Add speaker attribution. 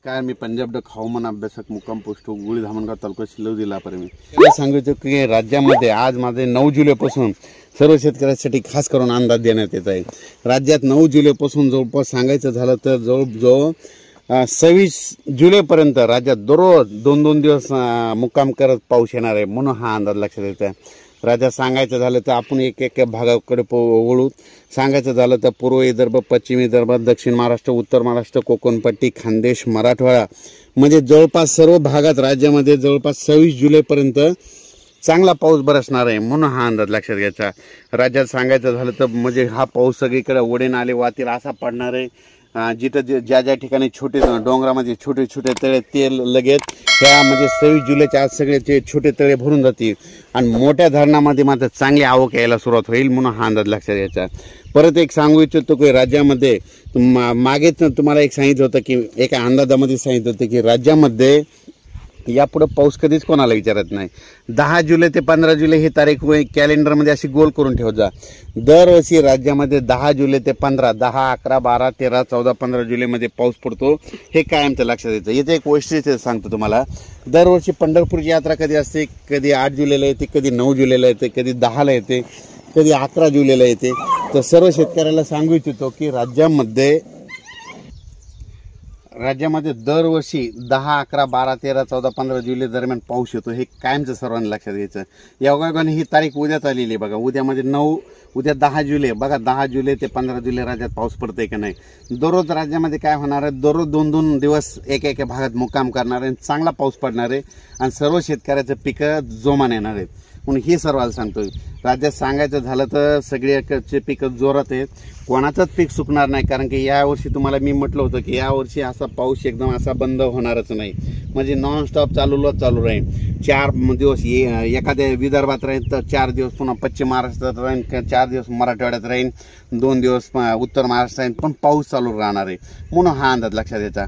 Speaker 1: काय मी पंजाब डक हवामान अभ्यासक मुक्काम पोस्ट गुळी धामणगाव तालुका शिल्लव जिल्हा मी सांगायचं की राज्यामध्ये आज माझे 9 जुलैपासून सर्व शेतकऱ्यांसाठी खास करून अंदाज देण्यात येत आहे। राज्यात 9 जुलैपासून जवळपास सांगायचं झालं तर जवळजवळ 26 जुलैपर्यंत राज्यात दररोज 2-2 दिवस मुक्काम करत पाऊस येणार आहे म्हणून हा अंदाज लक्षात येत आहे। राज्यात सांगायचं झालं तर आपण एक भागाकडे वळू। सांगायचं झालं तर पूर्व विदर्भ, पश्चिम विदर्भ, दक्षिण महाराष्ट्र, उत्तर महाराष्ट्र, कोकणपट्टी, खानदेश, मराठवाडा म्हणजे जवळपास सर्व भागात राज्यामध्ये जवळपास 26 जुलैपर्यंत चांगला पाऊस बरसणार आहे म्हणून हा अंदाज लक्षात घ्यायचा। राज्यात सांगायचं झालं तर म्हणजे हा पाऊस सगळीकडे ओढे नाले वाहतील असा पडणार आहे। जिथं ज्या ठिकाणी छोटे डोंगरामध्ये छोटे छोटे तळे ते लगेच त्या म्हणजे 26 जुलैच्या आज सगळे ते छोटे तळे भरून जातील आणि मोठ्या धरणामध्ये मात्र चांगली आवक यायला सुरुवात होईल म्हणून हा अंदाज लक्षात घ्यायचा। परत एक सांगू इच्छितो की राज्यामध्ये मागेच तुम्हाला एक सांगितलं होतं की एका अंदाजामध्ये सांगितलं होतं की राज्यामध्ये यापुढे पाऊस कधीच कोणाला विचारत नाही। 10 जुलै ते 15 जुलै ही तारीख कॅलेंडरमध्ये अशी गोल करून ठेवत जा। दरवर्षी राज्यामध्ये 10 जुलै ते 15, 10, 11, 12, 13, 14, 15 जुलैमध्ये पाऊस पडतो हे कायमचं लक्षात येतं। इथे एक वैशिष्ट्य सांगतो तुम्हाला। दरवर्षी पंढरपूरची यात्रा कधी असते, कधी 8 जुलैला येते, कधी 9 जुलैला येते, कधी 10ला येते, कधी 11 जुलैला येते। तर सर्व शेतकऱ्याला सांगू इच्छितो की राज्यामध्ये दरवर्षी 10, 11, 12, 13, 14, 15 जुलै दरम्यान पाऊस येतो हे कायमचं सर्वांनी लक्षात घ्यायचं। योगायोगाने ही तारीख उद्याच आलेली आहे बघा। उद्यामध्ये 9, उद्या 10 जुलै बघा। 10 जुलै ते 15 जुलै राज्यात पाऊस पडतोय का नाही। दररोज राज्यामध्ये काय होणार आहे, दररोज 2-2 दिवस एक भागात मुक्काम करणार आहे, चांगला पाऊस पडणार आहे आणि सर्व शेतकऱ्याचं पिकं जोमाने येणार आहेत म्हणून हे सर्वांना सांगतोय। राज्यात सांगायचं झालं तर सगळ्याकडचे पिकं जोरात आहेत, कोणाचंच पीक सुकणार नाही। कारण की यावर्षी तुम्हाला मी म्हटलं होतं की यावर्षी असा पाऊस एकदम असा बंद होणारच नाही, म्हणजे नॉनस्टॉप चालू राहील। 4 दिवस एखाद्या विदर्भात राहील तर 4 दिवस पुन्हा पश्चिम महाराष्ट्रात राहील, 4 दिवस मराठवाड्यात राहील, 2 दिवस उत्तर महाराष्ट्रात राहील, पण पाऊस चालू राहणार आहे म्हणून हा अंदाज लक्षात घ्यायचा।